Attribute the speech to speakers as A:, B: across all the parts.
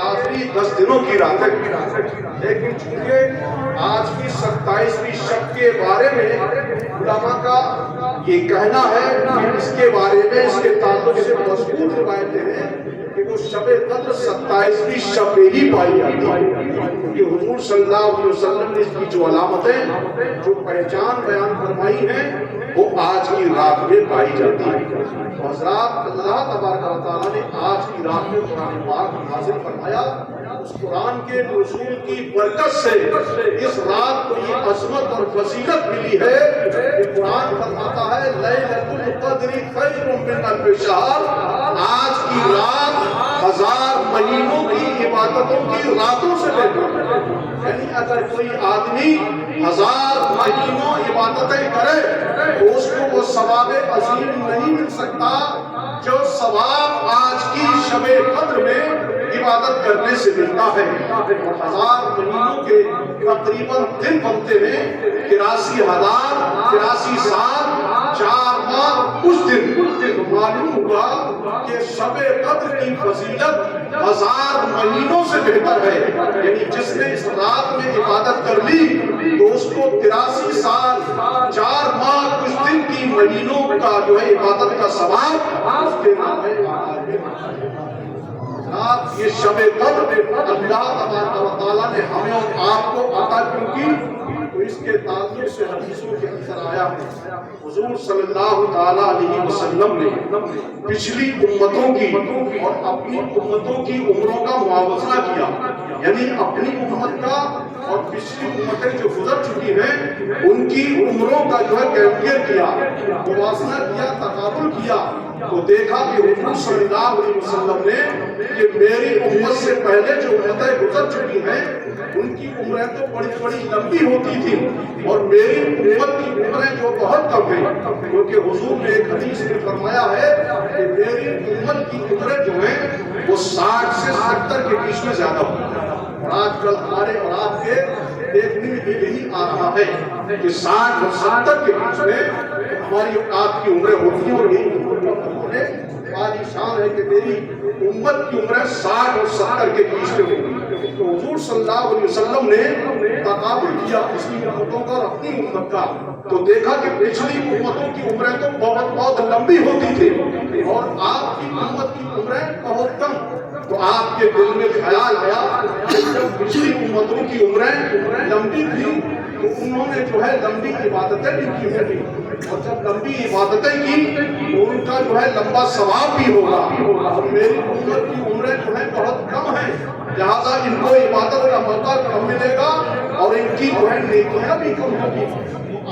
A: آخری 10 دنوں کی رات ہے، لیکن چونکہ آج کی 27ویں شب کے بارے میں علماء کا یہ کہنا ہے کہ اس کے بارے میں اس کے تعلق سے مضبوط روایتیں ہیں کہ وہ شب قدر 27ویں شب میں ہی پائی جاتی ہے، کیونکہ حضور صلی اللہ علیہ وسلم نے اس کی جو علامتیں جو پہچان بیان فرمائی ہیں وہ آج کی رات میں پائی جاتی ہے۔ حضرات اللہ تبارک و تعالیٰ نے آج کی رات میں قرآن پاک نازل فرمایا، اس قرآن کے نزول کی برکت سے اس رات کو یہ عظمت اور فضیلت ملی ہے کہ قرآن فرماتا ہے لیلۃ القدر خیر من الف شہر، آج کی رات 1000 مہینوں کی عبادتوں کی راتوں سے بہتر ہے۔ یعنی اگر کوئی آدمی 1000 مہینوں عبادتیں کرے تو اس کو وہ ثواب عظیم نہیں مل سکتا جو ثواب آج کی شب قدر میں عبادت کرنے سے ملتا ہے۔ 1000 مہینوں کے تقریباً دن بنتے ہیں 83,083 سال 4 ماہ کچھ دن، تو معلوم ہوا کہ شب قدر کی فضیلت 1000 مہینوں سے بہتر ہے۔ یعنی جس نے اس رات میں عبادت کر لی تو اس کو 83 سال 4 ماہ کچھ دن کی مہینوں کا جو ہے عبادت کا ثواب اس کے نام ہے۔ یہ شب قدر اللہ تبارک و تعالیٰ نے ہمیں اور آپ کو عطا کیوں کی، تو اس کے تعلق سے حدیثوں کے اندر آیا ہے حضور صلی اللہ تعالیٰ علیہ وسلم نے پچھلی امتوں کی اور اپنی امتوں کی عمروں کا موازنہ کیا، یعنی اپنی امت کا اور پچھلی امتیں جو گزر چکی ہیں ان کی عمروں کا جو ہے کیفیت کیا، موازنہ کیا، تقابل کیا، تو دیکھا کہ حضور صلی اللہ علیہ وسلم نے کہ میری امت سے پہلے جو امتیں گزر چکی ہیں ان کی عمریں تو بڑی بڑی لمبی ہوتی تھی اور میری امت کی عمریں جو بہت کم ہیں، کیونکہ حضور نے ایک حدیث میں فرمایا ہے کہ میری امت کی عمریں جو ہیں وہ 60 سے 70 کے بیچ میں زیادہ ہوتی ہیں۔ اور آج کل ہمارے اور آپ کے دیکھنے میں یہی آ رہا ہے کہ 60 اور 70 کے بیچ میں ہماری آپ کی عمریں ہوتی ہیں، اور یہی ہماری شان ہے کہ میری امت کی عمریں 60 اور 70 کے بیچ میں ہوگی۔ تو حضور صلی اللہ علیہ وسلم نے تقابل کیا پچھلی امتوں کا اور اپنی امت کا، تو دیکھا کہ پچھلی امتوں کی عمریں تو بہت بہت لمبی ہوتی تھی اور آپ کی امت کی عمریں بہت کم۔ تو آپ کے دل میں خیال آیا کہ جب پچھلی امتوں کی عمریں لمبی تھی تو انہوں نے جو ہے لمبی عبادتیں بھی کی ہوگی، اور جب لمبی عبادتیں کی تو ان کا جو ہے لمبا ثواب بھی ہوگا، اور میری امت کی عمریں جو ہے بہت کم ہیں، لہٰذا ان کو عبادت کا موقع کم ملے گا اور ان کی جو ہے نیکیاں بھی کم ہوگی۔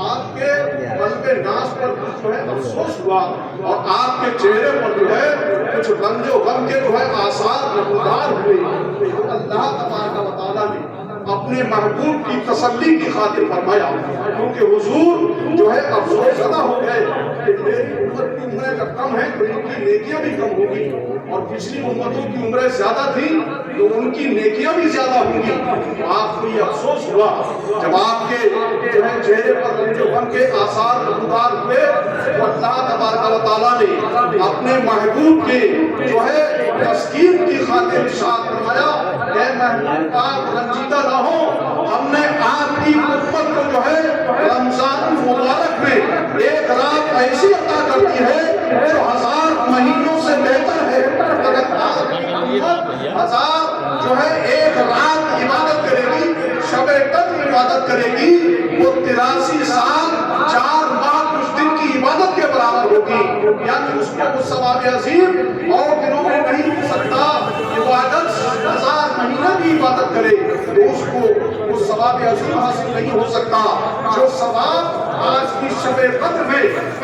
A: آپ کے قلب ناز پر کچھ جو ہے افسوس ہوا اور آپ کے چہرے پر جو ہے کچھ رنج و غم کے جو ہے آثار نمودار ہوئے۔ اللہ تبارک و تعالیٰ نے اپنے محبوب کی تسلی کی خاطر فرمایا، کیونکہ حضور جو ہے افسوس زدہ ہو گئے کہ میری امت کی عمریں جب کم ہیں تو ان کی نیکیاں بھی کم ہوگی، اور پچھلی امتوں کی عمریں زیادہ تھیں تو ان کی نیکیاں بھی زیادہ ہوں گی۔ آپ کو یہ افسوس ہوا جب آپ کے جو ہے چہرے پر رنج و غم کے آثار نمودار ہوئے، تو اللہ تبارک و تعالیٰ نے اپنے محبوب کے جو ہے تسکین کی خاطر ارشاد فرمایا، اے محبوب آپ رنجیدہ نہ ہو، ہم نے آپ کی امت کو جو ہے رمضان مبارک میں ایک رات ایسی عطا کر دی ہے جو 1000 مہینوں سے بہتر ہے۔ اگر آپ کی امت 1000 جو ہے ایک رات عبادت کرے گی، شب قدر عبادت کرے گی، وہ 83 سال 4 ماہ کچھ دن کی عبادت کے برابر ہوگی، یعنی اس کو وہ ثواب عظیم اور دنوں میں نہیں مل سکتا۔ عبادت 1000 مہینہ کی عبادت کرے تو اس کو وہ ثواب عظیم حاصل نہیں ہو سکتا جو ثواب آج کی شب قدر میں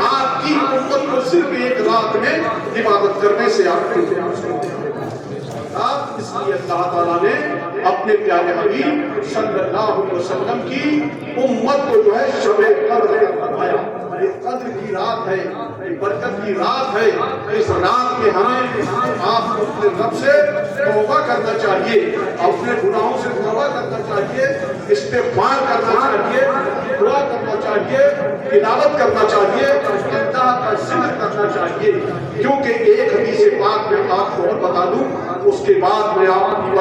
A: آپ کی امت کو صرف ایک رات میں عبادت کرنے سے آپ کو اس لیے اللہ تعالیٰ نے اپنے پیارے حبیب صلی اللہ علیہ وسلم کی امت کو جو ہے شب قدر فرمایا۔ یہ قدر کی رات ہے، یہ برکت کی رات ہے، اس رات میں ہمیں آپ کو اپنے رب سے توبہ کرنا چاہیے، اپنے گناہوں سے توبہ کرنا چاہیے، استغفار کرنا چاہیے، دعا کرنا چاہیے، تلاوت کرنا چاہیے، اللہ کا ذکر کرنا چاہیے، کیونکہ ایک حدیث پاک میں آپ کو اور بتا دوں، اس کے بعد میں آپ